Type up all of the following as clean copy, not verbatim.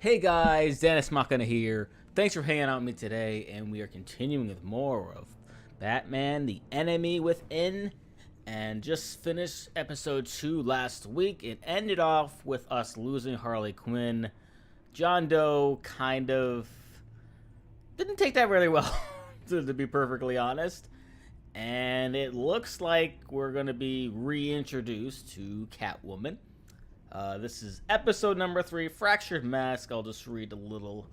Hey guys, Dennis Machina here. Thanks for hanging out with me today, and we are continuing with more of Batman: The Enemy Within. And just finished episode 2 last week. It ended off with us losing Harley Quinn. John Doe kind of didn't take that really well, to be perfectly honest. And it looks like we're going to be reintroduced to Catwoman. This is episode number 3, Fractured Mask. I'll just read a little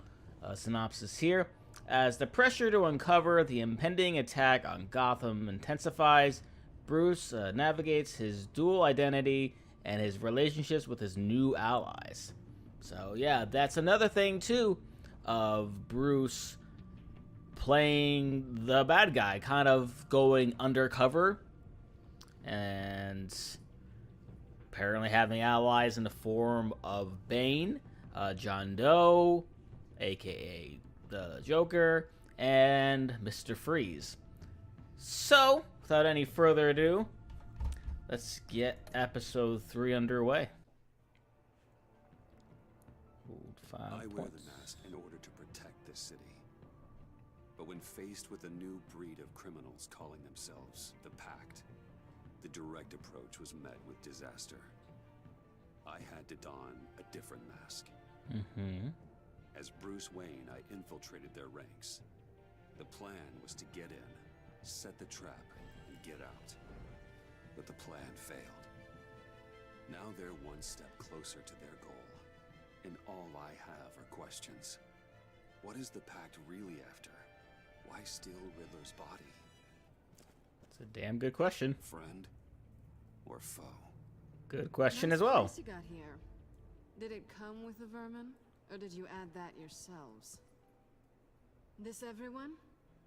synopsis here. As the pressure to uncover the impending attack on Gotham intensifies, Bruce navigates his dual identity and his relationships with his new allies. So yeah, that's another thing too of Bruce playing the bad guy, kind of going undercover and apparently having allies in the form of Bane, John Doe, aka the Joker, and Mr. Freeze. So, without any further ado, let's get episode 3 underway. I wear the mask in order to protect this city. But when faced with a new breed of criminals calling themselves the Pact, the direct approach was met with disaster. I had to don a different mask. As Bruce Wayne, I infiltrated their ranks. The plan was to get in, set the trap, and get out. But the plan failed. Now they're one step closer to their goal. And all I have are questions. What is the Pact really after? Why steal Riddler's body? It's a damn good question. Friend or foe? Good question Nice as well. place you got here. Did it come with the vermin, or did you add that yourselves? This everyone?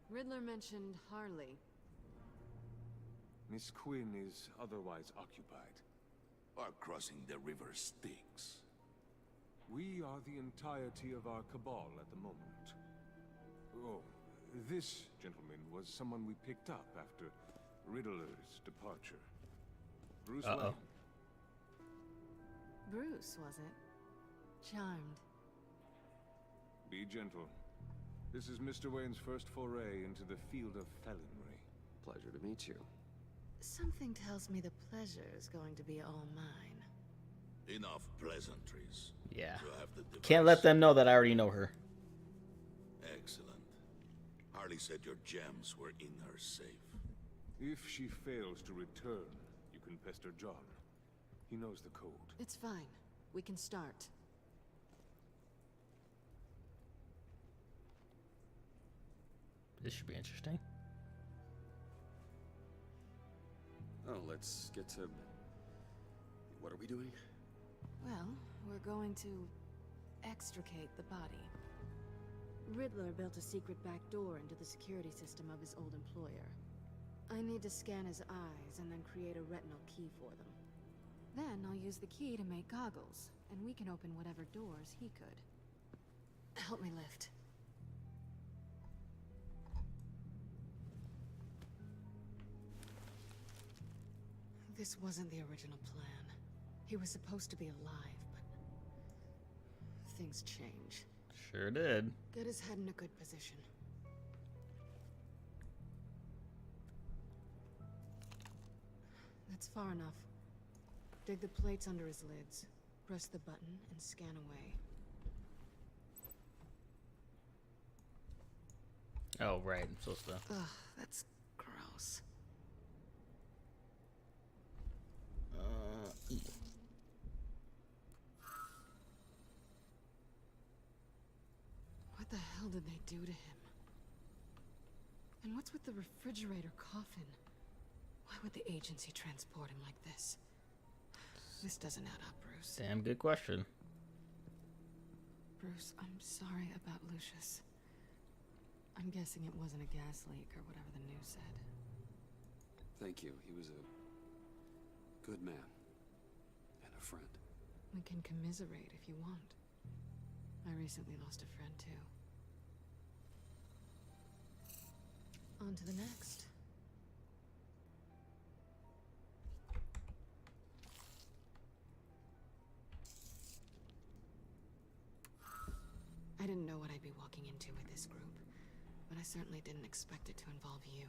Riddler mentioned Harley. Miss Quinn is otherwise occupied. Are crossing the river Styx. We are the entirety of our cabal at the moment. Oh, this gentleman was someone we picked up after Riddler's departure. Bruce Wayne. Bruce, was it? Charmed. Be gentle. This is Mr. Wayne's first foray into the field of felonry. Pleasure to meet you. Something tells me the pleasure is going to be all mine. Enough pleasantries. Yeah. You have the Can't let device. them know that I already know her. Excellent. Harley said your gems were in her safe. If she fails to return, you can pester John. He knows the code. It's fine. We can start. This should be interesting. Oh, let's get to... What are we doing? Well, we're going to extricate the body. Riddler built a secret back door into the security system of his old employer. I need to scan his eyes and then create a retinal key for them. Then I'll use the key to make goggles, and we can open whatever doors he could. Help me lift. This wasn't the original plan. He was supposed to be alive, but things change. Sure did. Get his head in a good position. That's far enough. Dig the plates under his lids. Press the button and scan away. Oh, right. I'm supposed to. Ugh, that's gross. E. What the hell did they do to him? And what's with the refrigerator coffin? Why would the agency transport him like this? This doesn't add up, Bruce. Damn good question. Bruce, I'm sorry about Lucius. I'm guessing it wasn't a gas leak or whatever the news said. Thank you. He was a good man. And a friend. We can commiserate if you want. I recently lost a friend, too. On to the next. I certainly didn't expect it to involve you.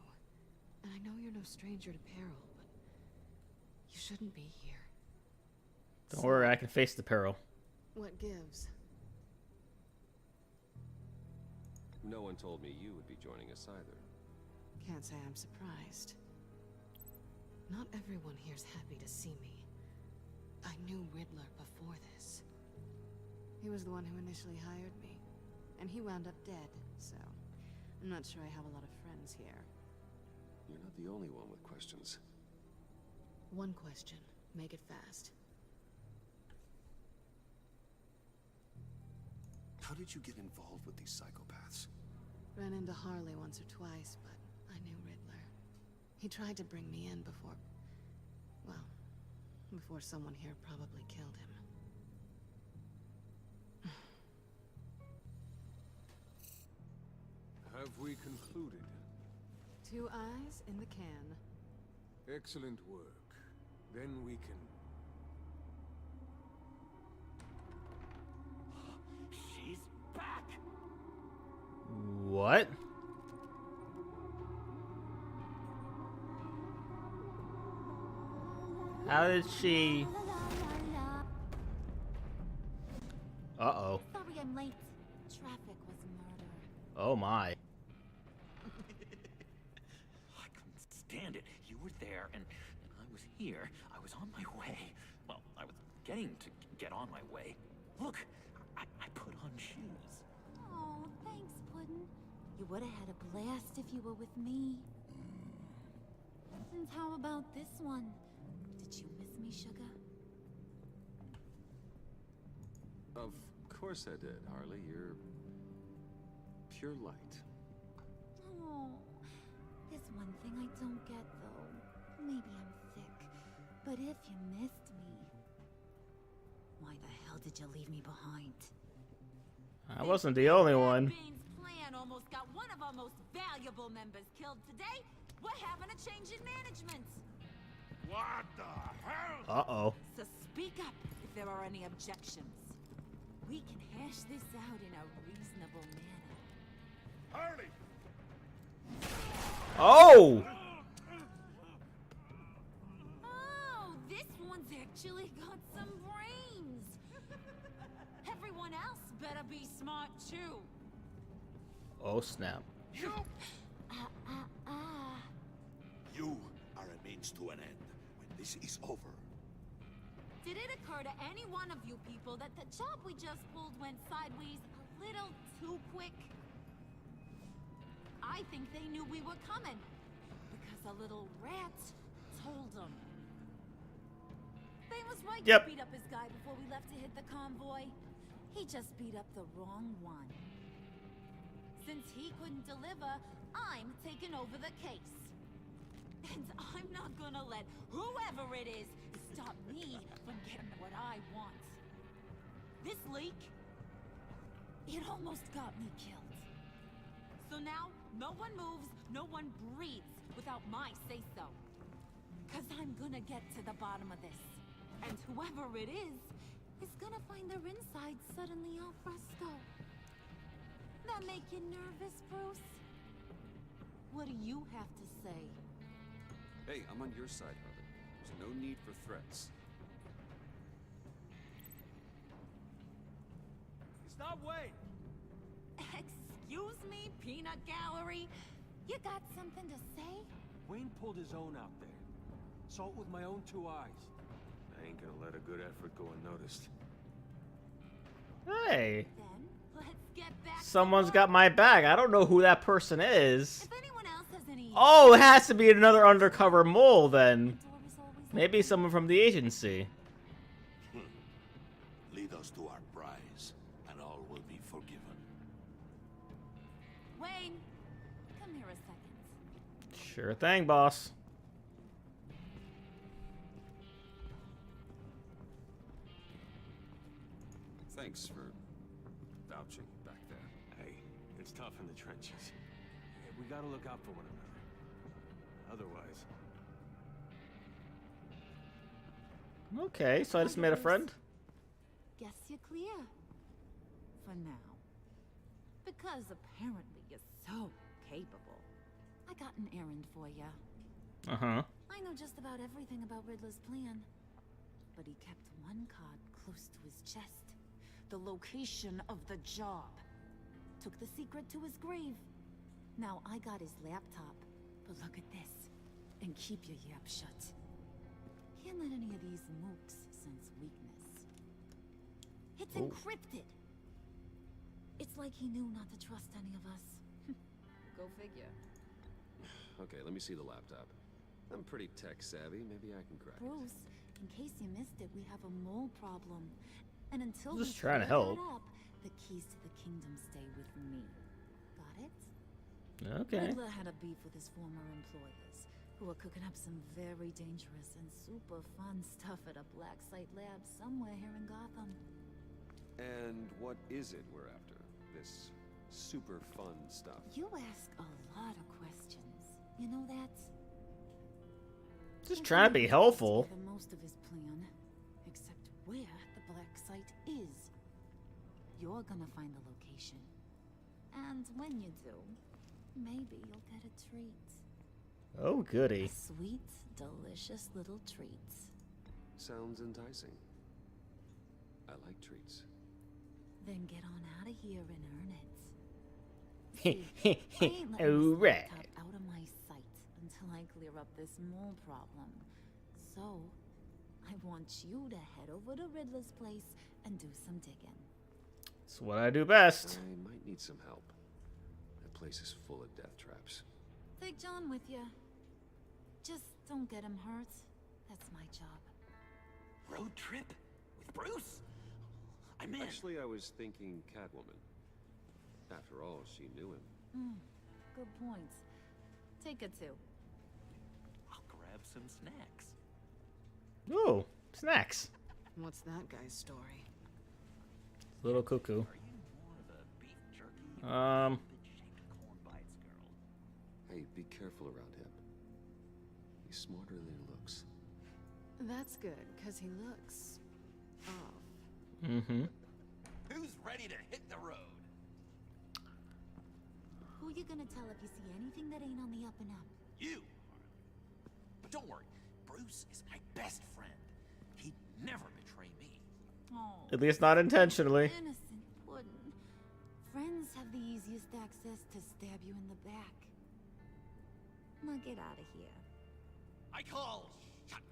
And I know you're no stranger to peril, but you shouldn't be here. Don't worry, I can face the peril. What gives? No one told me you would be joining us either. Can't say I'm surprised. Not everyone here's happy to see me. I knew Riddler before this. He was the one who initially hired me, and he wound up dead, so I'm not sure I have a lot of friends here. You're not the only one with questions. One question. Make it fast. How did you get involved with these psychopaths? Ran into Harley once or twice, but I knew Riddler. He tried to bring me in before... well, before someone here probably killed him. Have we concluded? 2 eyes in the can. Excellent work. Then we can... She's back! What? How did she... Uh-oh. Sorry I'm late. Traffic was murder. Oh my. I couldn't stand it. You were there, and I was here. I was on my way. Well, I was getting to get on my way. Look, I put on shoes. Oh, thanks, Puddin'. You would have had a blast if you were with me. And how about this one? Did you miss me, sugar? Of course I did, Harley. You're pure light. Oh, there's one thing I don't get, though. Maybe I'm thick, but if you missed me, why the hell did you leave me behind? I wasn't the only one. Bane's plan almost got one of our most valuable members killed today. We're having a change in management. What the hell? Uh-oh. So speak up if there are any objections. We can hash this out in a reasonable manner. Harley! Oh! Oh, this one's actually got some brains. Everyone else better be smart too. Oh, snap. You are a means to an end. When this is over, Did it occur to any one of you people that the job we just pulled went sideways a little too quick? I think they knew we were coming, because a little rat told them. They was right Yep. to beat up his guy before we left to hit the convoy. He just beat up the wrong one. Since he couldn't deliver, I'm taking over the case. And I'm not gonna let whoever it is stop me from getting what I want. This leak, it almost got me killed. So now, no one moves, no one breathes without my say-so. Cause I'm gonna get to the bottom of this. And whoever it is gonna find their inside suddenly al fresco. That make you nervous, Bruce? What do you have to say? Hey, I'm on your side, Harley. There's no need for threats. Stop, Wayne! Excuse me, peanut gallery? You got something to say? Wayne pulled his own out there. Saw it with my own 2 eyes. I ain't gonna let a good effort go unnoticed. Hey. Then, let's get back to Someone's work. got my bag. I don't know who that person is. If anyone else has any... Oh, it has to be another undercover mole then. The door is always Maybe open. someone from the agency. lead us to our prize, and all will be forgiven. Wayne, come here a second. Sure thing, boss. Thanks for vouching back there. Hey, it's tough in the trenches. We gotta look out for one another. Otherwise... Okay, so I just made a friend. Guess you're clear. For now. Because apparently you're so capable. I got an errand for ya. Uh-huh. I know just about everything about Riddler's plan. But he kept one card close to his chest. The location of the job. Took the secret to his grave. Now I got his laptop. But look at this. And keep your yap shut. Can't let any of these mooks sense weakness. It's encrypted. It's like he knew not to trust any of us. Go figure. Okay, let me see the laptop. I'm pretty tech savvy. Maybe I can crack it. Bruce, in case you missed it, we have a mole problem. And until Just we trying to clear help. that up, the keys to the kingdom stay with me. Got it? Okay. Riddler had a beef with his former employers, who are cooking up some very dangerous and super fun stuff at a black site lab somewhere here in Gotham. And what is it we're after? This super fun stuff. You ask a lot of questions. You know that? Just trying to be helpful. For most of his plan, except where the black site is. You're gonna find the location. And when you do, maybe you'll get a treat. Oh, goody. A sweet, delicious little treat. Sounds enticing. I like treats. Then get on out of here and earn it. See, I ain't letting All this right. laptop out of my sight until I clear up this mole problem. So, I want you to head over to Riddler's place and do some digging. It's what I do best. I might need some help. That place is full of death traps. Take John with you. Just don't get him hurt. That's my job. Road trip? With Bruce? I'm in. Actually, I was thinking Catwoman. After all, she knew him. Good point. Take it too. I'll grab some snacks. Ooh, snacks. What's that guy's story? Little cuckoo. Are you more of a beef jerky or bit-shaped corn bites girl? Hey, be careful around him. He's smarter than he looks. That's good, because he looks off. Mm-hmm. Who's ready to hit the road? Who you gonna tell if you see anything that ain't on the up and up? You. But don't worry, Bruce is my best friend. He'd never betray me. Oh, At least not intentionally. innocent puddin'. Friends have the easiest access to stab you in the back. Now get out of here. I call shotgun.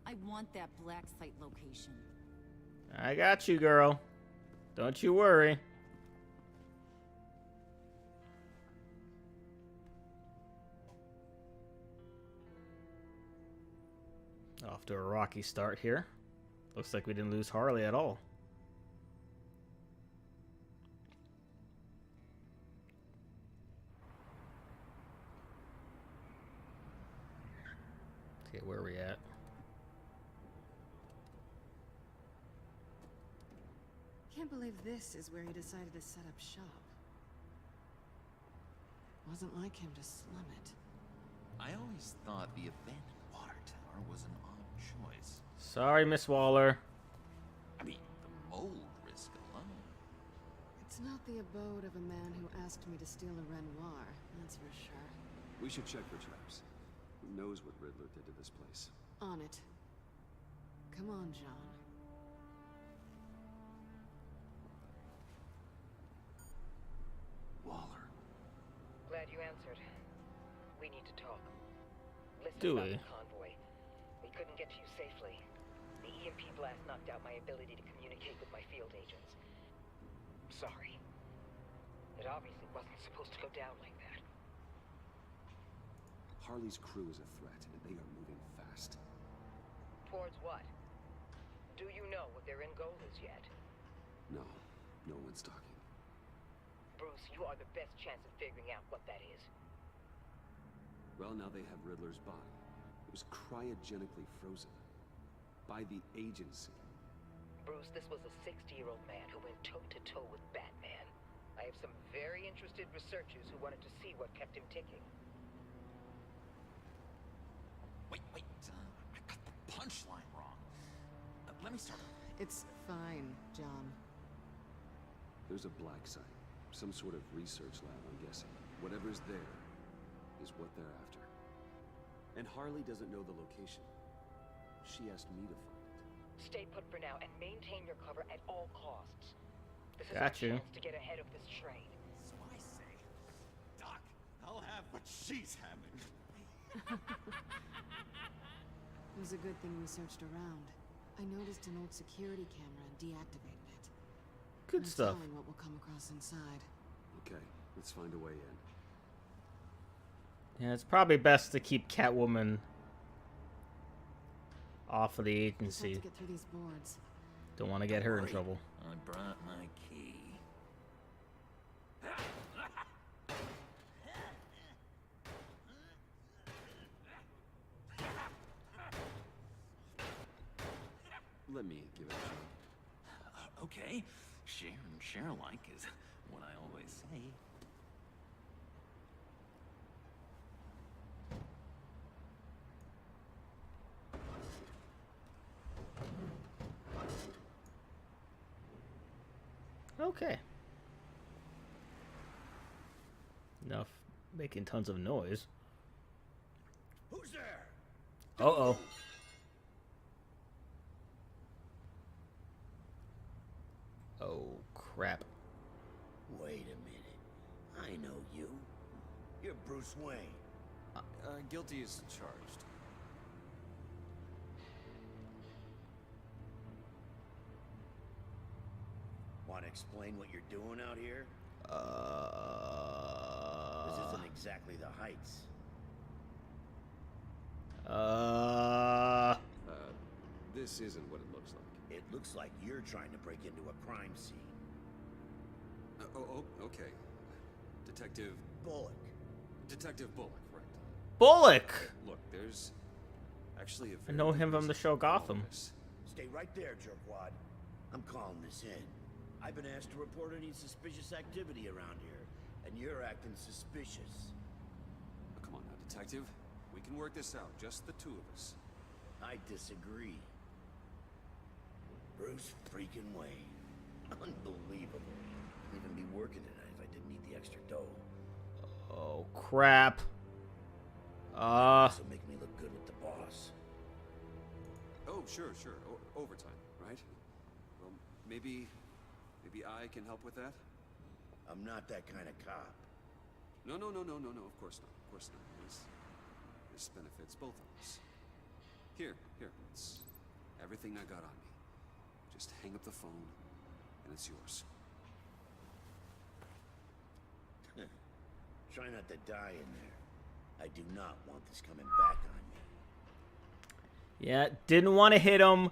I want that black site location. I got you, girl. Don't you worry. Off to a rocky start here. Looks like we didn't lose Harley at all. Okay, where are we at? Can't believe this is where he decided to set up shop. Wasn't like him to slum it. I always thought the abandoned water tower was an odd choice. Sorry, Miss Waller. I mean, the mold risk alone. It's not the abode of a man who asked me to steal a Renoir, that's for sure. We should check for traps. Who knows what Riddler did to this place? On it. Come on, John. Waller. Glad you answered. We need to talk. Listen Do about we? the convoy. We couldn't get to you safely. The EMP blast knocked out my ability to communicate with my field agents. Sorry. It obviously wasn't supposed to go down like that. Harley's crew is a threat, and they are moving fast. Towards what? Do you know what their end goal is yet? No, no one's talking. Bruce, you are the best chance at figuring out what that is. Well, now they have Riddler's body. It was cryogenically frozen. By the agency. Bruce, this was a 60-year-old man who went toe-to-toe with Batman. I have some very interested researchers who wanted to see what kept him ticking. Wait, I got the punchline wrong. Let me start over. It's fine, John. There's a black site Some sort of research lab, I'm guessing. Whatever's there is what they're after. And Harley doesn't know the location. She asked me to find it. Stay put for now and maintain your cover at all costs. This is Got our you. chance to get ahead of this train. So I say, Doc, I'll have what she's having. It was a good thing we searched around. I noticed an old security camera and deactivated it. Good No stuff. telling what we'll come across inside. Okay, let's find a way in. Yeah, it's probably best to keep Catwoman off of the Just have agency. to get through these boards. Don't want to get her in trouble. I brought my key. Let me give it a shot. Okay, share and share alike is what I always say. Okay. Enough making tons of noise. Who's there? Uh-oh. Oh, crap. Wait a minute. I know you. You're Bruce Wayne. Guilty as charged. Want to explain what you're doing out here? This isn't exactly the Heights. This isn't what it looks like. It looks like you're trying to break into a crime scene. Okay. Detective Bullock. Bullock, right. Bullock! Look, there's actually a I very know good him from the reason show for all Gotham. this. Stay right there, jerkwad. I'm calling this in. I've been asked to report any suspicious activity around here, and you're acting suspicious. Oh, come on now, detective. We can work this out, just the two of us. I disagree. Bruce freaking Wayne. Unbelievable. I'd even be working tonight if I didn't need the extra dough. Oh, crap. So make me look good with the boss. Oh, sure. Overtime, right? Well, maybe I can help with that? I'm not that kind of cop. No, of course not. This benefits both of us. Here, it's everything I got on me. Just hang up the phone, and it's yours. Try not to die in there. I do not want this coming back on me. Yeah, didn't want to hit him.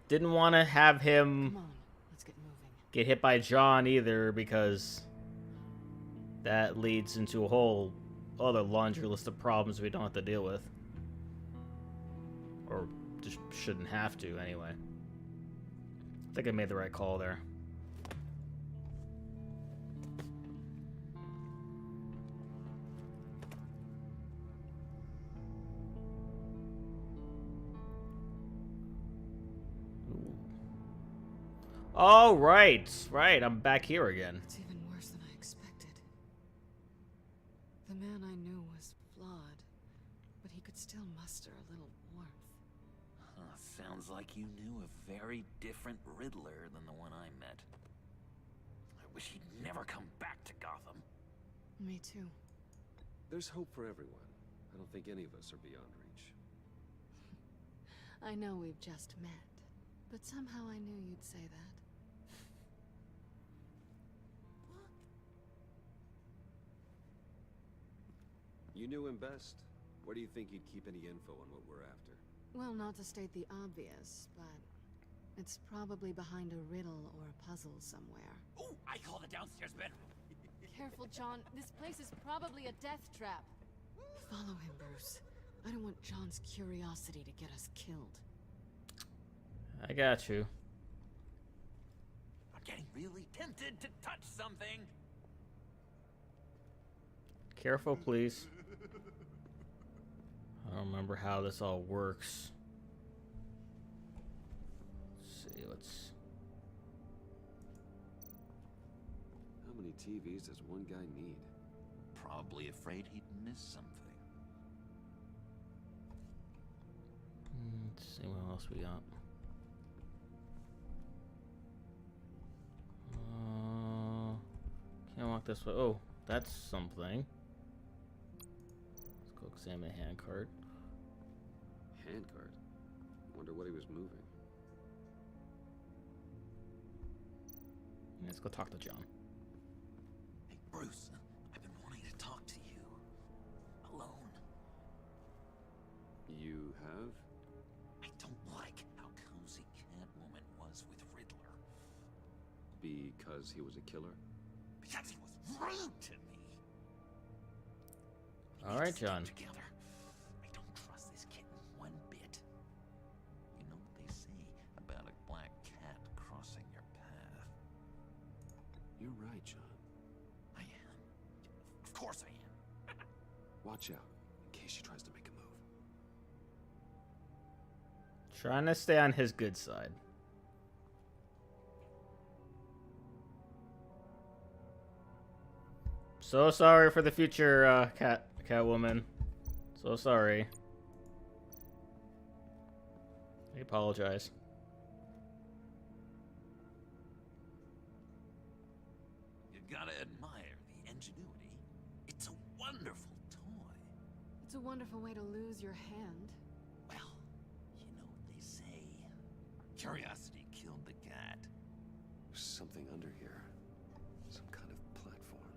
Didn't want to have him Come on, let's get moving. get hit by John either, because that leads into a whole other laundry list of problems we don't have to deal with. Or just shouldn't have to, anyway. I think I made the right call there. Oh, right. I'm back here again. It's even worse than I expected. The man I knew was flawed, but he could still muster a little warmth. Sounds like you knew a very different Riddler than the one I met. I wish he'd never come back to Gotham. Me too. There's hope for everyone. I don't think any of us are beyond reach. I know we've just met, but somehow I knew you'd say that. You knew him best. Where do you think he'd keep any info on what we're after? Well, not to state the obvious, but it's probably behind a riddle or a puzzle somewhere. Ooh, I call the downstairs bedroom. Careful, John. This place is probably a death trap. Follow him, Bruce. I don't want John's curiosity to get us killed. I got you. I'm getting really tempted to touch something. Careful, please. I don't remember how this all works. Let's see, I'm many TVs does one guy need? Probably afraid he'd miss something. Let's see what else we got. Can't walk this way. Oh, that's something. Let's go examine the handcart. Handcart? Wonder what he was moving. Let's go talk to John. Hey, Bruce, I've been wanting to talk to you. Alone. You have? I don't like how cozy Catwoman was with Riddler. Because he was a killer? Because he was rude to me. All right, John. Together. I don't trust this kitten one bit. You know what they say about a black cat crossing your path? You're right, John. I am. Of course I am. Watch out, in case she tries to make a move. Trying to stay on his good side. So sorry for the future, Catwoman. So sorry. I apologize. You gotta admire the ingenuity. It's a wonderful toy. It's a wonderful way to lose your hand. Well, you know what they say. Curiosity killed the cat. There's something under here. Some kind of platform.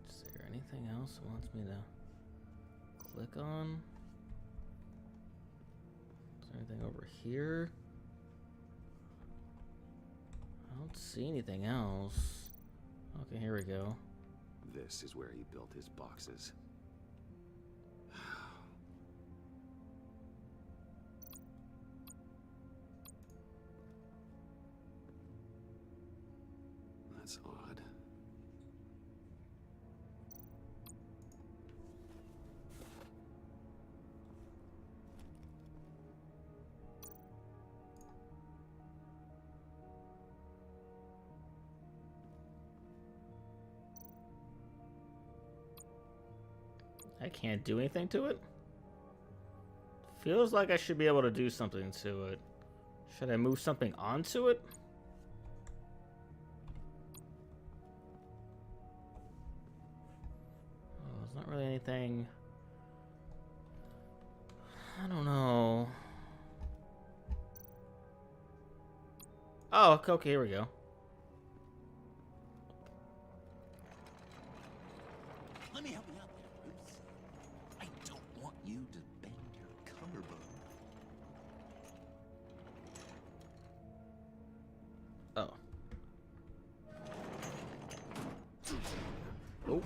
Is there anything else it wants me to click on? Is there anything over here? I don't see anything else. Okay, here we go. This is where he built his boxes. That's odd. I can't do anything to it? Feels like I should be able to do something to it. Should I move something onto it? Oh, there's not really anything. I don't know. Oh, okay, here we go. Let me help you out there, Bruce. I don't want you to bend your collarbone. Oh. Oh.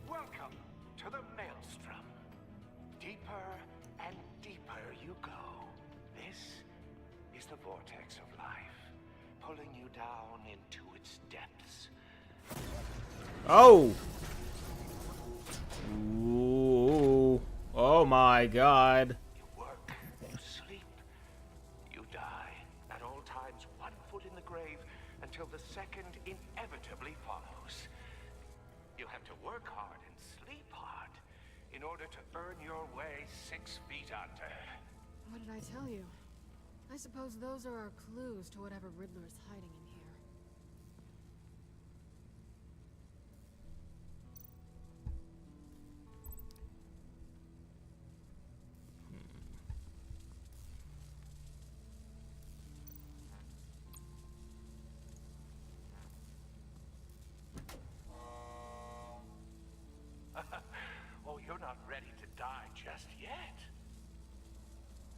Welcome to the Maelstrom. Deeper and deeper you go. This is the vortex of life, pulling you down into its depths. Oh! Ooh. Oh my god. You work, you sleep, you die. At all times, one foot in the grave until the second inevitably follows. You have to work hard and sleep hard in order to earn your way 6 feet under. What did I tell you? I suppose those are our clues to whatever Riddler is hiding in here. Oh, you're not ready to die just yet.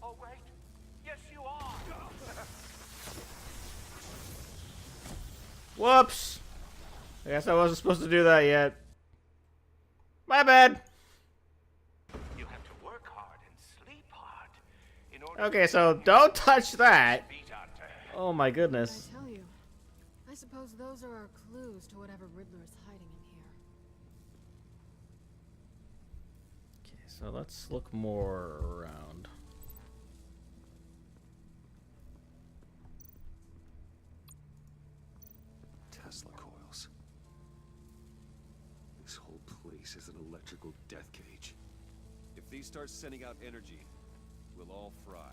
Oh, wait. Yes, you are. Whoops! I guess I wasn't supposed to do that yet. My bad. You have to work hard and sleep hard in order Okay, so don't touch that. to beat under. Oh my What goodness. did I tell you? I suppose those are our clues to whatever Riddler is hiding in here. So let's look more around. Tesla coils. This whole place is an electrical death cage. If these start sending out energy, we'll all fry.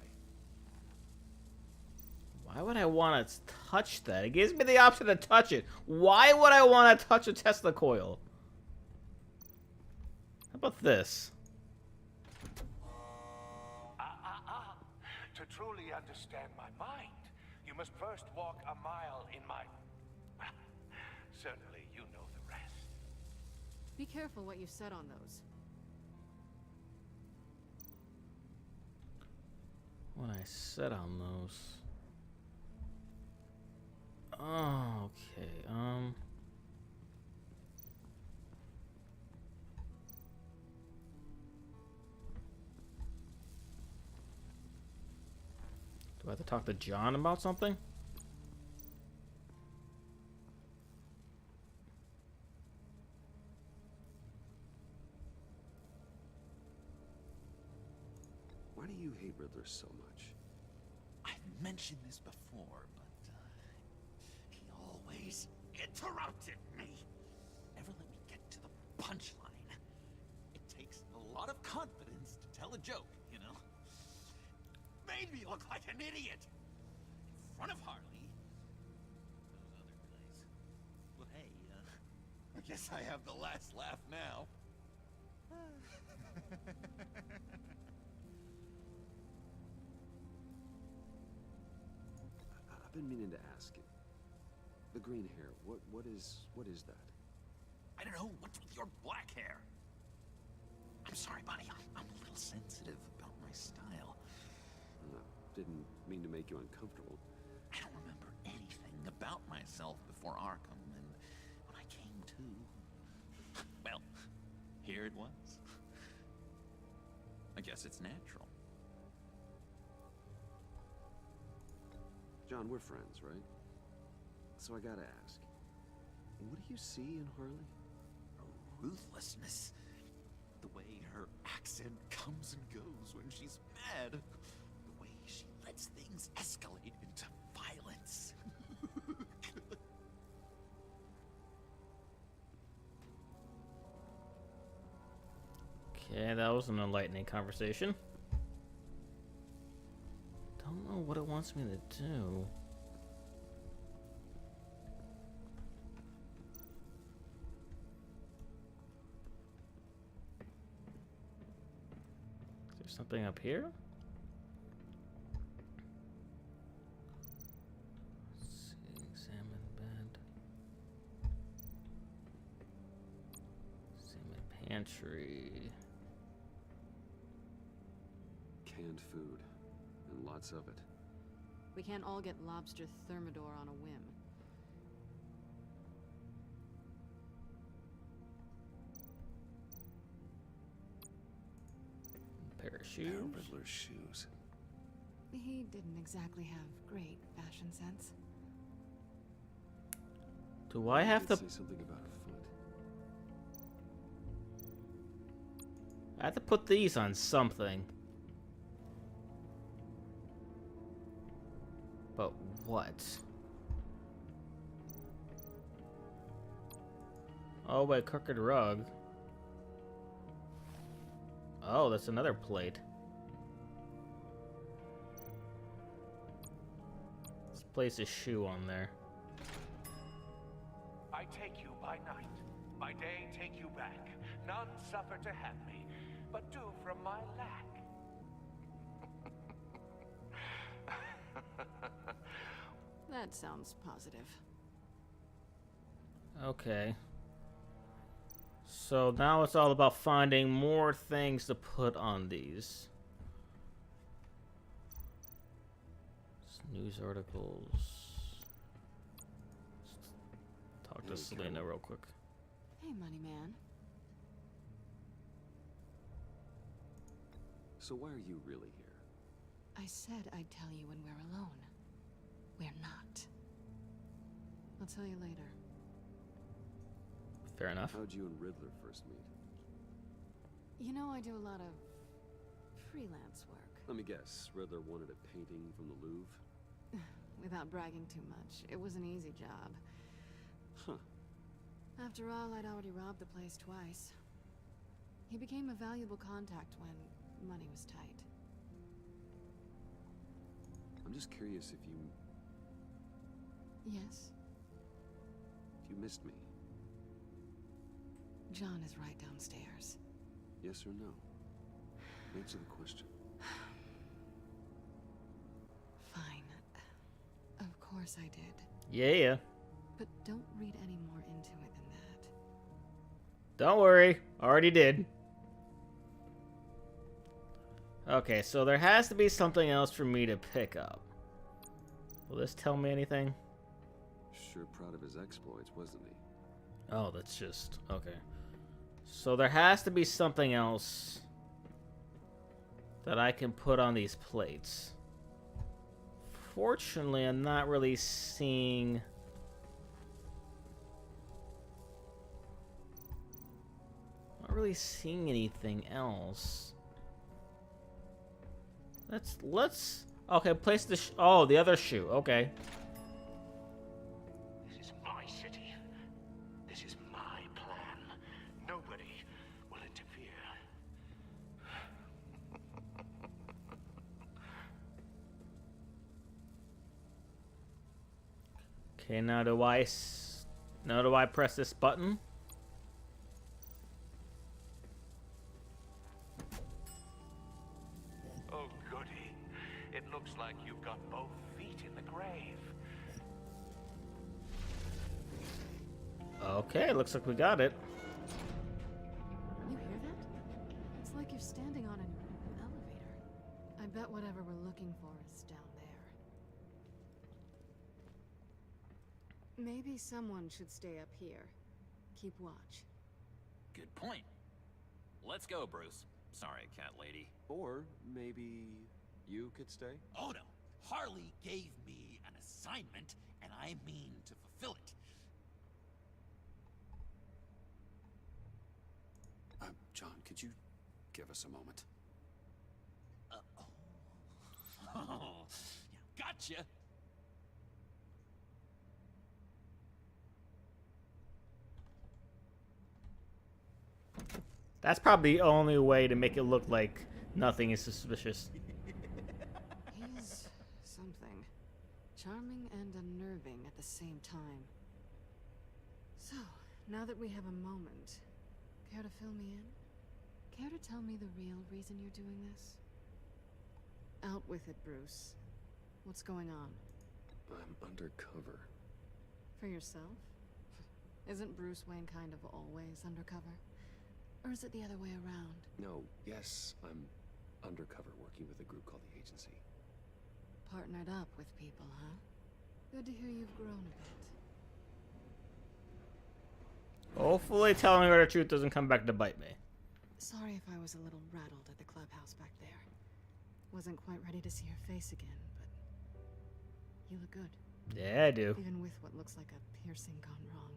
Why would I want to touch that? It gives me the option to touch it. Why would I want to touch a Tesla coil? How about this? To truly understand my mind, you must first walk a mile in my... Certainly, you know the rest. Be careful what you said on those. What I said on those. Oh, okay. Do I have to talk to John about something? Why do you hate Riddler so much? I've mentioned this before, but he always interrupted me. Never let me get to the punchline. It takes a lot of confidence to tell a joke, you know? Made me look like an idiot in front of Harley. Those other guys. Well, hey, I guess I have the last laugh now. I've been meaning to ask you. The green hair, what is that? I don't know. What's with your black hair? I'm sorry, buddy. I'm a little sensitive about my style. Didn't mean to make you uncomfortable. I don't remember anything about myself before Arkham, and when I came to, well, here it was. I guess it's natural. John, we're friends, right? So I gotta ask, what do you see in Harley? Her ruthlessness. The way her accent comes and goes when she's mad. The way she lets things escalate into violence. Okay, that was an enlightening conversation. Don't know what it wants me to do. Is there something up here? Let's see, examine bed. Examine pantry. Canned food, and lots of it. We can't all get lobster thermidor on a whim. Pair of shoes. Pair of Riddler's shoes. He didn't exactly have great fashion sense. Do I have to? Say something about a foot. I have to put these on something. But what? Oh, wait, crooked rug. Oh, that's another plate. Let's place a shoe on there. I take you by night, by day take you back. None suffer to have me, but do from my lack. That sounds positive. Okay. So now it's all about finding more things to put on these. News articles. Let's talk to Selena real quick. Hey, money man. So why are you really here? I said I'd tell you when we're alone. We're not. I'll tell you later. Fair enough. How'd you and Riddler first meet? You know, I do a lot of freelance work. Let me guess, Riddler wanted a painting from the Louvre? Without bragging too much, it was an easy job. Huh. After all, I'd already robbed the place twice. He became a valuable contact when money was tight. I'm just curious if you Yes? missed me. John is right downstairs. Yes or no? Answer the question. Fine. Of course I did. Yeah. But don't read any more into it than that. Don't worry. Already did. Okay, so there has to be something else for me to pick up. Will this tell me anything? Sure proud of his exploits, wasn't he? Oh, that's just... okay. So there has to be something else that I can put on these plates. Fortunately, I'm not really seeing... anything else. Let's okay, place the oh, the other shoe. Okay. This is my city. This is my plan. Nobody will interfere. Okay, now do I press this button? Oh, goody. It looks like you've got both feet in the grave. Okay, looks like we got it. You hear that? It's like you're standing on an elevator. I bet whatever we're looking for is down there. Maybe someone should stay up here. Keep watch. Good point. Let's go, Bruce. Sorry, cat lady. Or maybe you could stay? Oh no, Harley gave me an assignment, and I mean to fulfill it. John, could you give us a moment? Oh, yeah, gotcha. That's probably the only way to make it look like nothing is suspicious. He's something. Charming and unnerving at the same time. So, now that we have a moment, care to fill me in? Care to tell me the real reason you're doing this? Out with it, Bruce. What's going on? I'm undercover. For yourself? Isn't Bruce Wayne kind of always undercover? Or is it the other way around? No, yes, I'm undercover working with a group called the Agency. Partnered up with people, huh? Good to hear you've grown a bit. Hopefully telling her the truth doesn't come back to bite me. Sorry if I was a little rattled at the clubhouse back there. Wasn't quite ready to see your face again, but you look good. Yeah, I do. Even with what looks like a piercing gone wrong.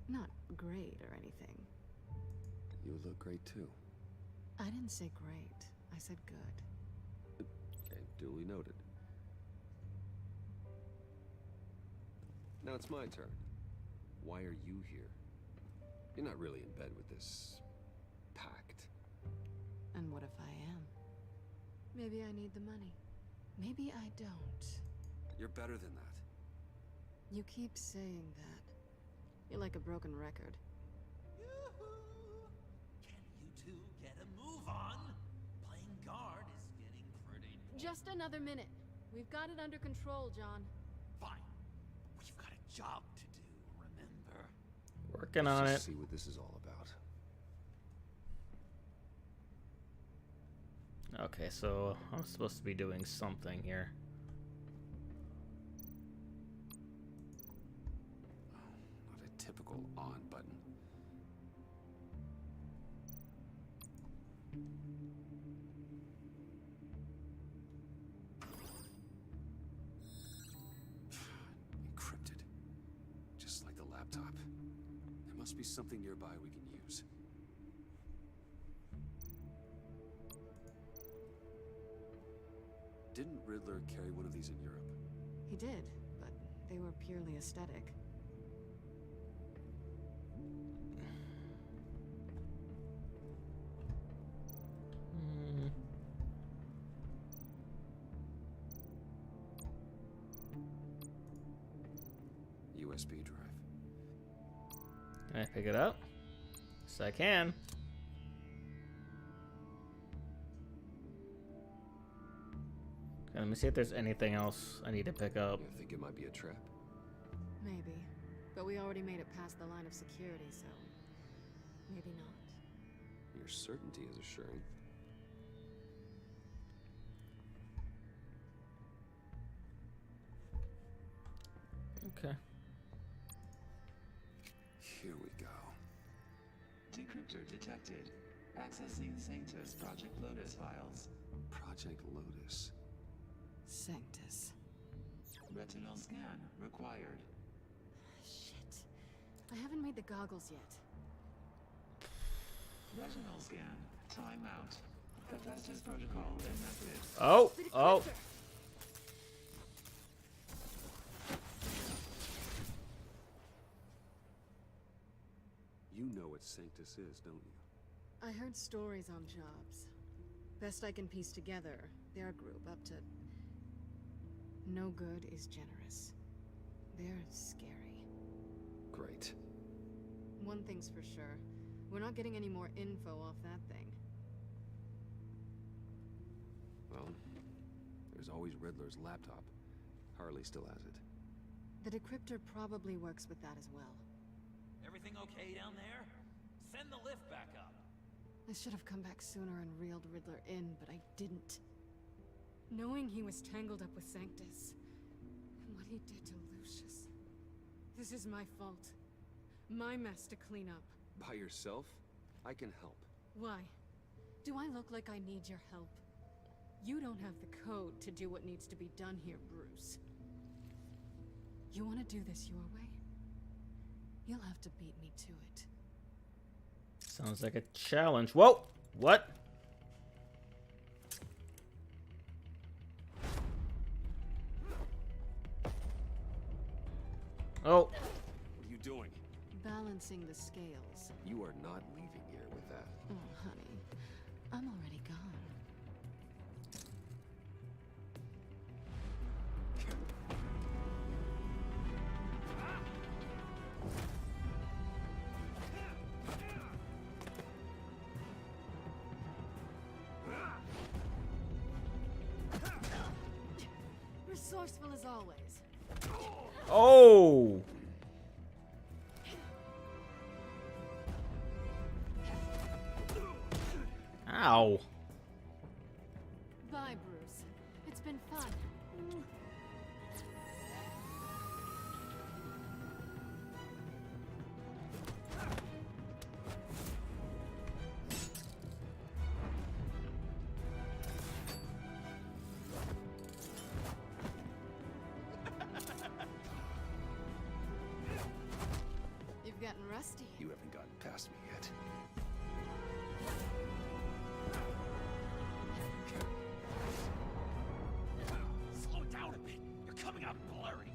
Not great or anything. You look great too. I didn't say great. I said good. Okay, duly noted. Now it's my turn. Why are you here? You're not really in bed with this pact. And what if I am? Maybe I need the money. Maybe I don't. You're better than that. You keep saying that. You're like a broken record. Yoo-hoo! Can you two get a move on? Playing guard is getting pretty... Just another minute. We've got it under control, John. Fine. We've got a job to do, remember? Working on Let's it. just see what this is all about. Okay, so I'm supposed to be doing something here. Not a typical on button. Encrypted. Just like the laptop. There must be something nearby we can use. Didn't Riddler carry one of these in Europe? He did, but they were purely aesthetic. USB drive. Can I pick it up? Yes, I can. Okay, let me see if there's anything else I need to pick up. You think it might be a trap? Maybe. But we already made it past the line of security, so maybe not. Your certainty is assuring. Okay. Here we go. Decryptor detected. Accessing Sanctus Project Lotus files. Project Lotus. Sanctus. Retinal scan required. Shit. I haven't made the goggles yet. Retinal scan. Timeout. Hephaestus protocol enacted. Oh! Oh! You know what Sanctus is, don't you? I heard stories on jobs. Best I can piece together, their group up to... No good is generous. They're scary. Great. One thing's for sure. We're not getting any more info off that thing. Well, there's always Riddler's laptop. Harley still has it. The decryptor probably works with that as well. Everything okay down there? Send the lift back up. I should have come back sooner and reeled Riddler in, but I didn't. Knowing he was tangled up with Sanctus, and what he did to Lucius. This is my fault. My mess to clean up. By yourself? I can help. Why? Do I look like I need your help? You don't have the code to do what needs to be done here, Bruce. You want to do this your way? You'll have to beat me to it. Sounds like a challenge. Whoa! What? Oh. What are you doing? Balancing the scales. You are not leaving here with that. Oh, honey. I'm already gone. Resourceful as always. Oh! Ow. Bye, Bruce. It's been fun. You've gotten rusty. You haven't gotten past me yet. Slow down a bit. You're coming out blurry.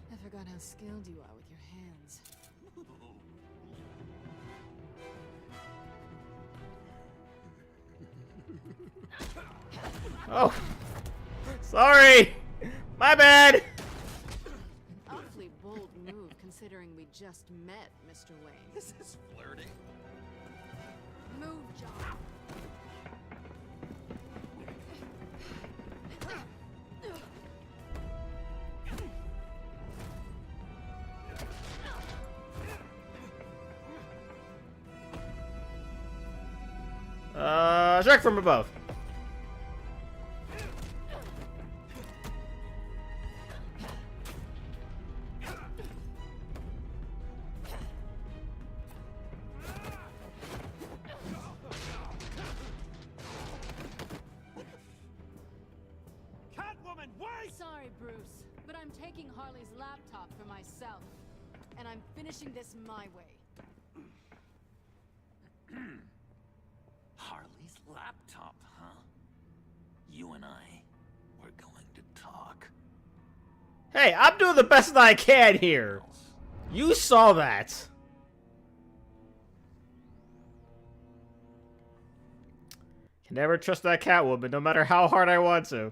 I forgot how skilled you are with your hands. Oh. Sorry. My bad. An awfully bold move, considering we just met, Mr. Wayne. This is flirting. Move, John. Strike from above. south. And I'm finishing this my way. Harley's laptop, huh? You and I, we're going to talk. Hey, I'm doing the best that I can here. You saw that. Can never trust that Catwoman, no matter how hard I want to.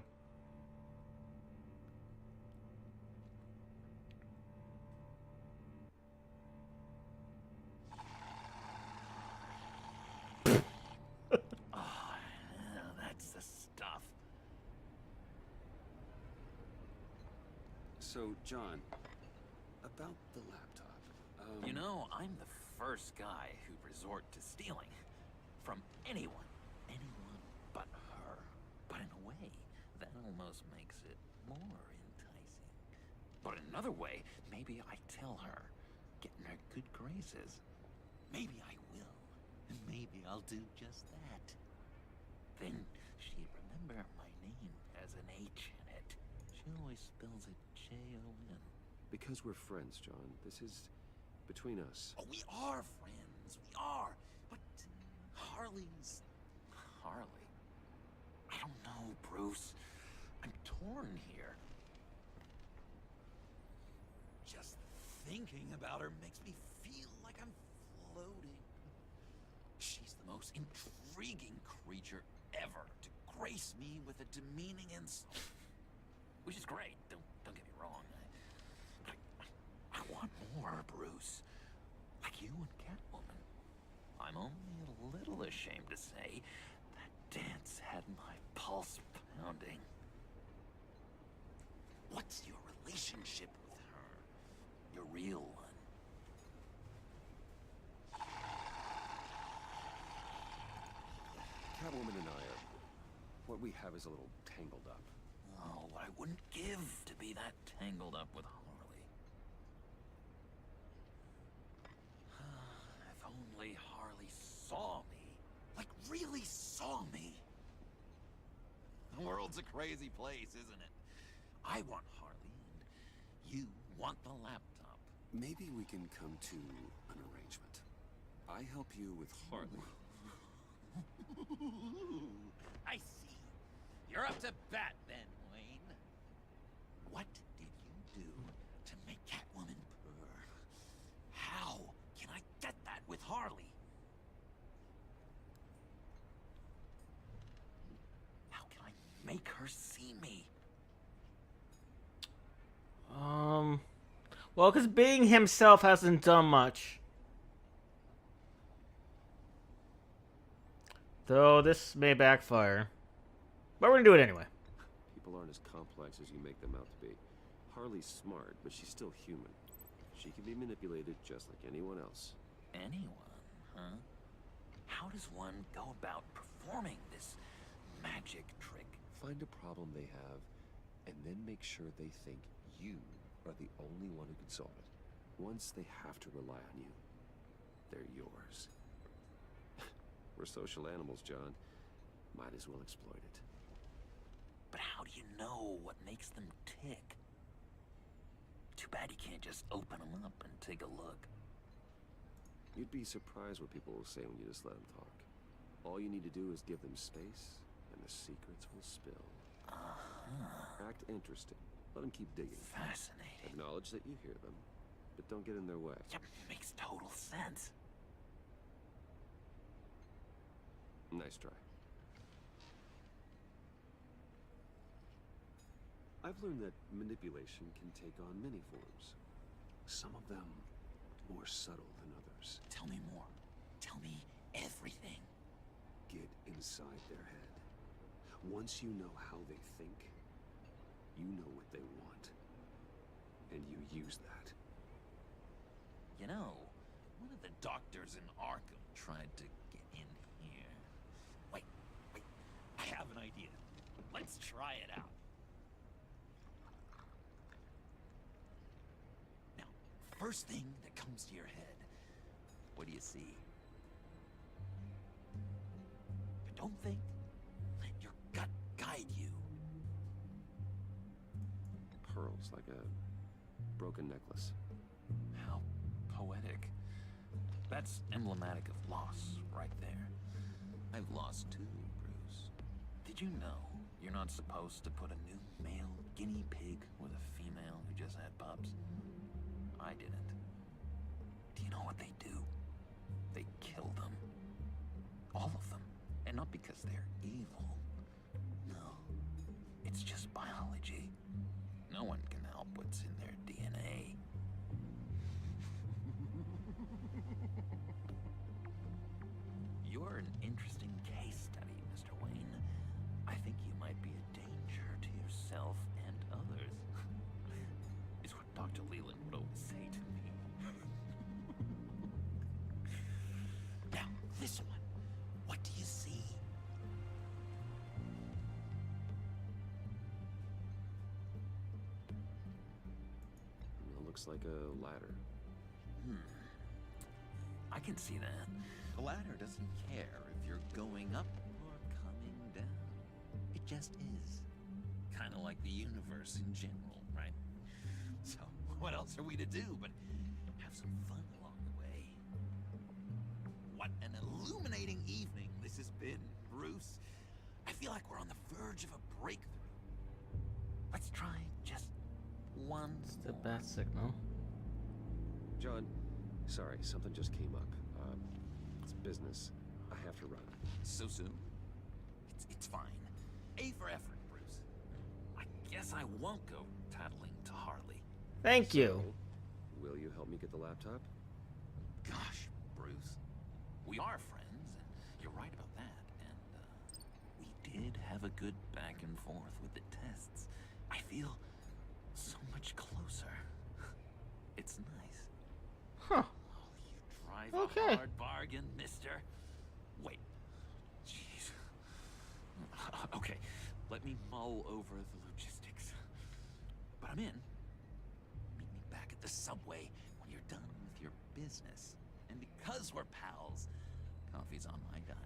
Oh, that's the stuff. So, John, about the laptop. You know, I'm the first guy who'd resort to stealing. From anyone. Anyone but her. But in a way, that almost makes it more enticing. But in another way, maybe I tell her, get in her good graces. Maybe I will. And maybe I'll do just that. Then she'd remember my name has an H in it. She always spells it J-O-N. Because we're friends, John. This is between us. Oh, we are friends. We are. But Harley's... Harley? I don't know, Bruce. I'm torn here. Just thinking about her makes me feel like I'm floating. She's the most intriguing creature ever to grace me with a demeaning insult. Which is great. Don't get me wrong. I want more, Bruce. Like you and Catwoman. I'm only a little ashamed to say that dance had my pulse pounding. What's your relationship with her? Your real one? Catwoman and I are... what we have is a little tangled up. Oh, what I wouldn't give to be that tangled up with Harley. If only Harley saw me. Like, really saw me. The world's a crazy place, isn't it? I want Harley, and you want the laptop. Maybe we can come to an arrangement. I help you with Harley. I see. You're up to bat then, Wayne. What did you do to make Catwoman purr? How can I get that with Harley? How can I make her see me? Well, because being himself hasn't done much. Though this may backfire. But we're gonna do it anyway. People aren't as complex as you make them out to be. Harley's smart, but she's still human. She can be manipulated just like anyone else. Anyone, huh? How does one go about performing this magic trick? Find a problem they have, and then make sure they think you are the only one who can solve it. Once they have to rely on you, they're yours. We're social animals, John. Might as well exploit it. But how do you know what makes them tick? Too bad you can't just open them up and take a look. You'd be surprised what people will say when you just let them talk. All you need to do is give them space, and the secrets will spill. Act interesting. Let them keep digging. Fascinating. Acknowledge that you hear them, but don't get in their way. Yep, makes total sense. Nice try. I've learned that manipulation can take on many forms. Some of them more subtle than others. Tell me more. Tell me everything. Get inside their head. Once you know how they think, you know what they want. And you use that. You know, one of the doctors in Arkham tried to get in here. Wait. I have an idea. Let's try it out. Now, first thing that comes to your head, what do you see? But don't think. Let your gut guide you. Pearls, like a broken necklace. How poetic. That's emblematic of loss, right there. I've lost too, Bruce. Did you know you're not supposed to put a new male guinea pig with a female who just had pups? I didn't. Do you know what they do? They kill them. All of them. And not because they're evil. No. It's just biology. No one can help what's in their DNA. You're an interesting case study, Mr. Wayne. I think you might be a danger to yourself and others. Is what Dr. Leland would always say to me. Now, this one. What do you see? It looks like a ladder. I can see that. The ladder doesn't care if you're going up or coming down. It just is. Kind of like the universe in general, right? So, what else are we to do but have some fun along the way? What an illuminating evening this has been, Bruce. I feel like we're on the verge of a breakthrough. Let's try just once The more. bat signal. John, sorry, something just came up. It's business. I have to run. So soon? It's fine. A for effort, Bruce. I guess I won't go tattling to Harley. Thank you. Will you help me get the laptop? Gosh, Bruce. We are friends, and you're right about that. And, we did have a good back and forth with the tests. I feel so much closer. It's nice. Huh. Drive Okay. a hard bargain, mister. Wait. Jeez. Okay, let me mull over the logistics. But I'm in. Meet me back at the subway when you're done with your business. And because we're pals, coffee's on my dime.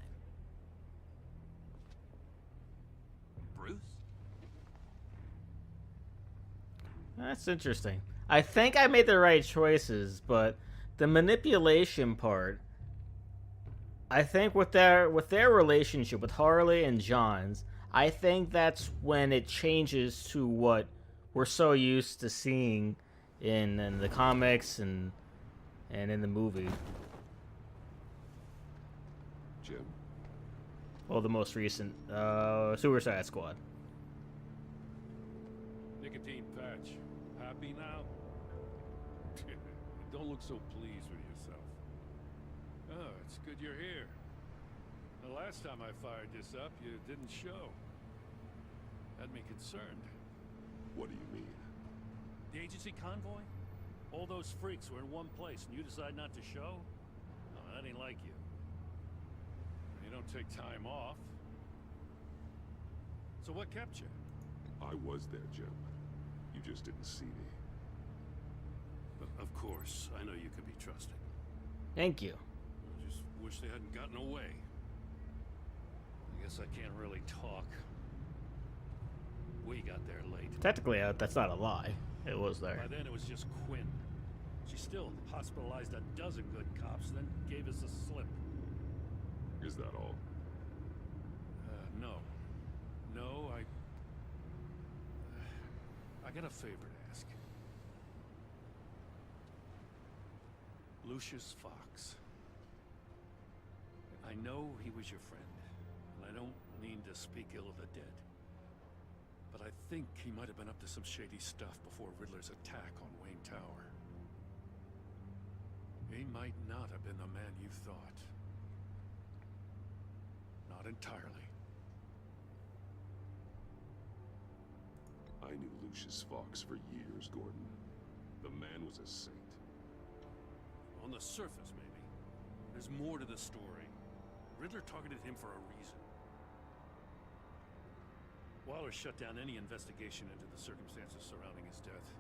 Bruce? That's interesting. I think I made the right choices, but the manipulation part, I think with their relationship with Harley and John's, I think that's when it changes to what we're so used to seeing in the comics and in the movie. Jim? Well, the most recent Suicide Squad. Nicotine patch. Happy now? Don't look so pleased with yourself. Oh, it's good you're here. The last time I fired this up, you didn't show. Had me concerned. What do you mean? The agency convoy? All those freaks were in one place and you decide not to show? Oh, that ain't like you. You don't take time off. So what kept you? I was there, Jim. You just didn't see me. Of course, I know you could be trusted. Thank you. I just wish they hadn't gotten away. I guess I can't really talk. We got there late. Technically, that's not a lie. It was there. By then it was just Quinn. She still hospitalized a dozen good cops, then gave us a slip. Is that all? No. No, I got a favor to ask. Lucius Fox. I know he was your friend, and I don't mean to speak ill of the dead. But I think he might have been up to some shady stuff before Riddler's attack on Wayne Tower. He might not have been the man you thought. Not entirely. I knew Lucius Fox for years, Gordon. The man was a saint. On the surface, maybe. There's more to the story. Riddler targeted him for a reason. Waller shut down any investigation into the circumstances surrounding his death.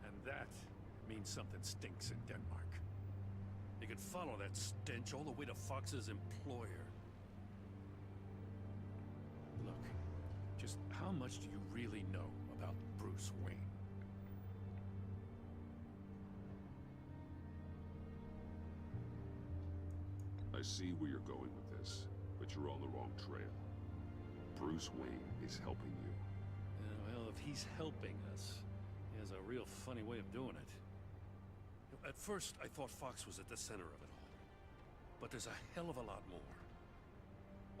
And that means something stinks in Denmark. You could follow that stench all the way to Fox's employer. Look, just how much do you really know about Bruce Wayne? I see where you're going with this, but you're on the wrong trail. Bruce Wayne is helping you. Yeah, well, if he's helping us, he has a real funny way of doing it. At first, I thought Fox was at the center of it all. But there's a hell of a lot more.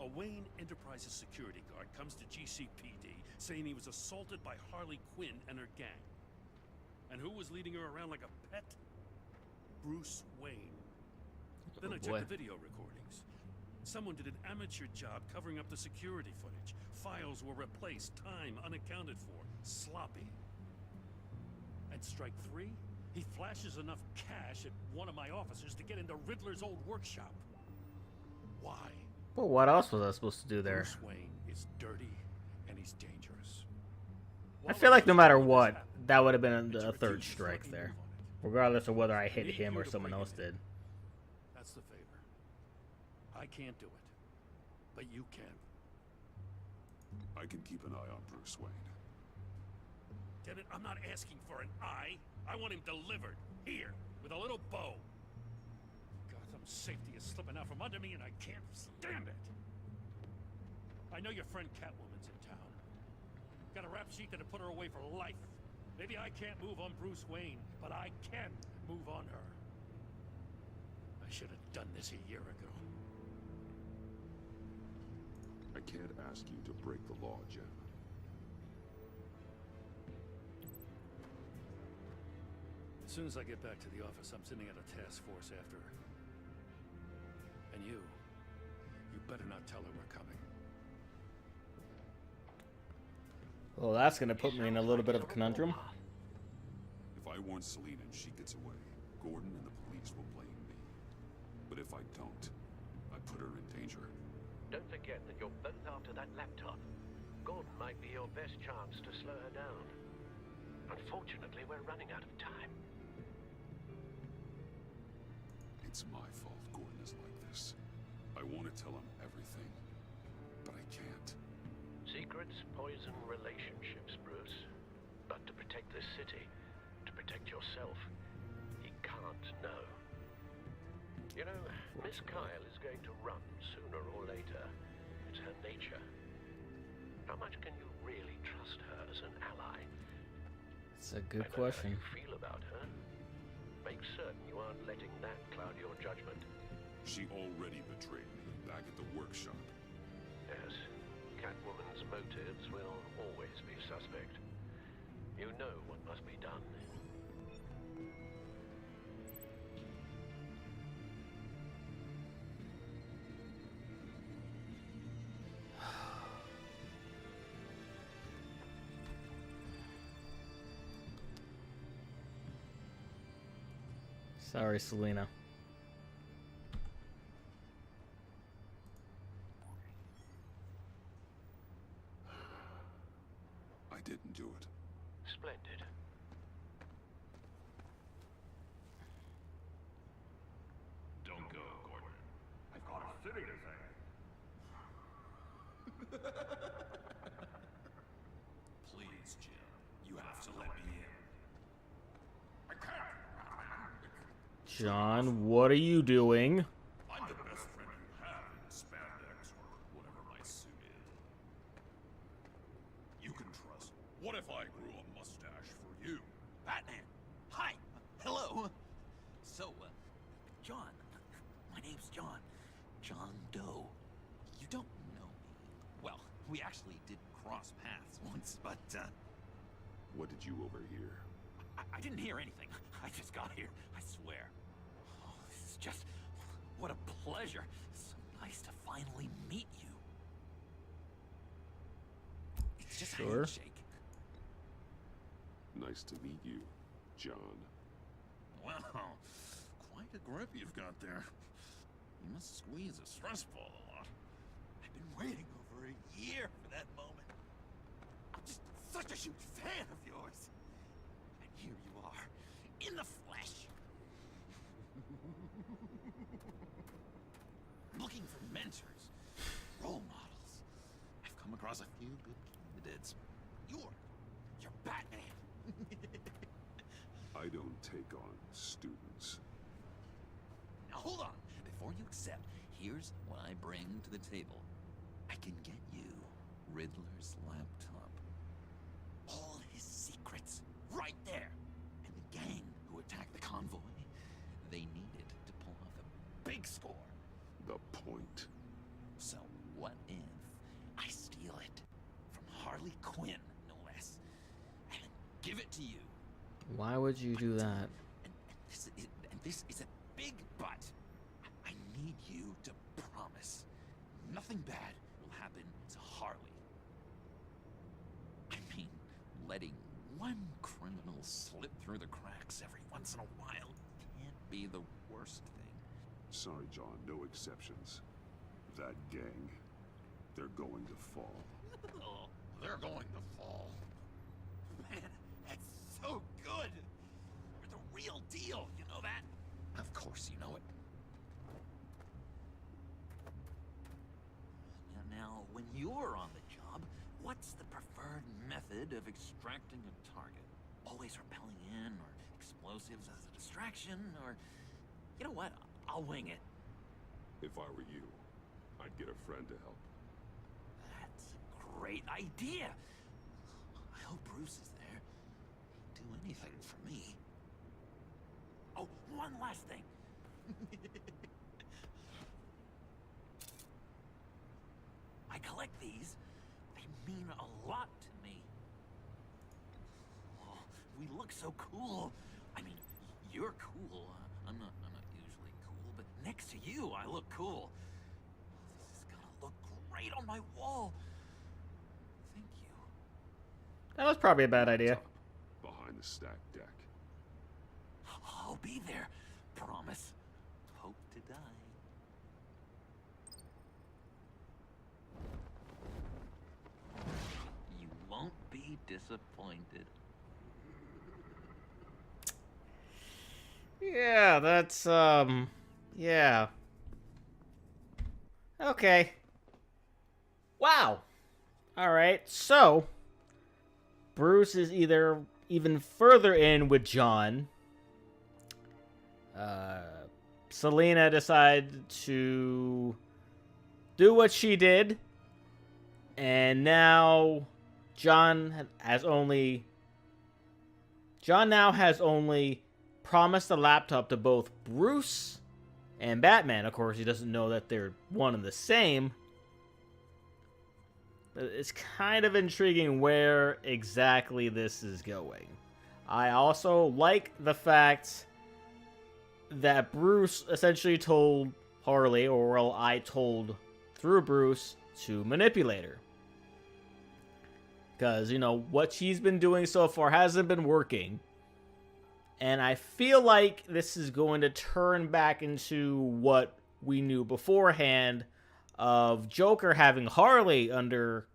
A Wayne Enterprises security guard comes to GCPD saying he was assaulted by Harley Quinn and her gang. And who was leading her around like a pet? Bruce Wayne. Then I checked the video recordings. Someone did an amateur job covering up the security footage. Files were replaced, time unaccounted for, sloppy. At strike 3, he flashes enough cash at one of my officers to get into Riddler's old workshop. Why? Well, what else was I supposed to do there? Bruce Wayne is dirty and he's dangerous. I feel like no matter what, that would have been a third strike there. Regardless of whether I hit him or someone else did. That's the favor. I can't do it, but you can. I can keep an eye on Bruce Wayne. Damn it, I'm not asking for an eye. I want him delivered. Here, with a little bow. Gotham's safety is slipping out from under me and I can't stand it. I know your friend Catwoman's in town. Got a rap sheet that'll put her away for life. Maybe I can't move on Bruce Wayne, but I can move on her. I should have done this a year ago. I can't ask you to break the law, Jen. As soon as I get back to the office, I'm sending out a task force after her. And you better not tell her we're coming. Well, that's gonna put me in a little bit of a conundrum. If I warn Selina and she gets away, Gordon and the police will blame me. But if I don't, I put her in danger. Don't forget that you're both after that laptop. Gordon might be your best chance to slow her down. Unfortunately, we're running out of time. It's my fault Gordon is like this. I want to tell him everything, but I can't. Secrets poison relationships, Bruce. But to protect this city, to protect yourself, he can't know. You know, Miss Kyle is going to run sooner or later. It's her nature. How much can you really trust her as an ally? It's a good question. How you feel about her. Make certain you aren't letting that cloud your judgment. She already betrayed me back at the workshop. Yes, Catwoman's motives will always be suspect. You know what must be done. Sorry, Selina. I didn't do it. Splendid. Don't go, Gordon. I've got a city to save. Please, Jim. You have to let me in. I can't. John, what are you doing? I'm the best friend you have in spandex or whatever my suit is. You can trust. What if I grew a mustache for you? Batman! Hi! Hello! So, John. My name's John. John Doe. You don't know me. Well, we actually did cross paths once, but, What did you overhear? I didn't hear anything. I just got here, I swear. Oh, this is just... what a pleasure. So nice to finally meet you. It's just a handshake. Nice to meet you, John. Wow, quite a grip you've got there. You must squeeze a stress ball a lot. I've been waiting over a year for that moment. I'm just such a huge fan of yours. And here you are, in the flesh. Looking for mentors, role models. I've come across a few good candidates. You're Batman. I don't take on students. Now hold on. Before you accept, here's what I bring to the table. I can get you Riddler's laptop. All his secrets, right there. And the gang who attacked the convoy, they needed to pull off a big score. The point. So what if I steal it from Harley Quinn, no less, and give it to you? Why would you do that? This is a big but. I need you to promise nothing bad will happen to Harley. I mean, letting one criminal slip through the cracks every once in a while can't be the worst thing. Sorry, John, no exceptions. That gang, they're going to fall. Oh, they're going to fall. Man, that's so good. You're the real deal, you know that? Of course you know it. Now, when you're on the job, what's the preferred method of extracting a target? Always rappelling in, or explosives as a distraction, or... You know what? I'll wing it. If I were you, I'd get a friend to help. That's a great idea. I hope Bruce is there. He'd do anything for me. Oh, one last thing. I collect these. They mean a lot to me. Oh, we look so cool. I mean, you're cool. I'm not usually cool, but next to you, I look cool. This is gonna look great on my wall. Thank you. That was probably a bad idea. Behind the stacked deck. I'll be there. Promise. Hope to die. You won't be disappointed. Yeah, that's, yeah. Okay. Wow. Alright, so, Bruce is either even further in with John. Selena decided to do what she did, and now John now has only promised the laptop to both Bruce and Batman. Of course, he doesn't know that they're one and the same. But it's kind of intriguing where exactly this is going. I also like the fact that Bruce essentially told Harley, or well, I told through Bruce, to manipulate her. Because, you know, what she's been doing so far hasn't been working. And I feel like this is going to turn back into what we knew beforehand of Joker having Harley under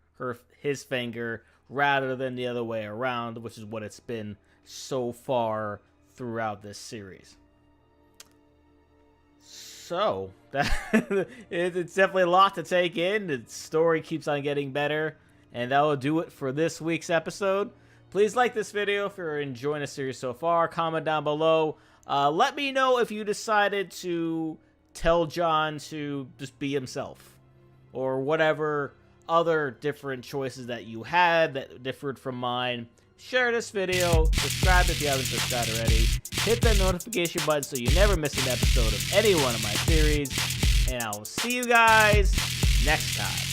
his finger rather than the other way around, which is what it's been so far throughout this series. So, it's definitely a lot to take in. The story keeps on getting better. And that will do it for this week's episode. Please like this video if you're enjoying the series so far. Comment down below. Let me know if you decided to tell John to just be himself. Or whatever other different choices that you had that differed from mine. Share this video. Subscribe if you haven't subscribed already. Hit that notification button so you never miss an episode of any one of my series. And I will see you guys next time.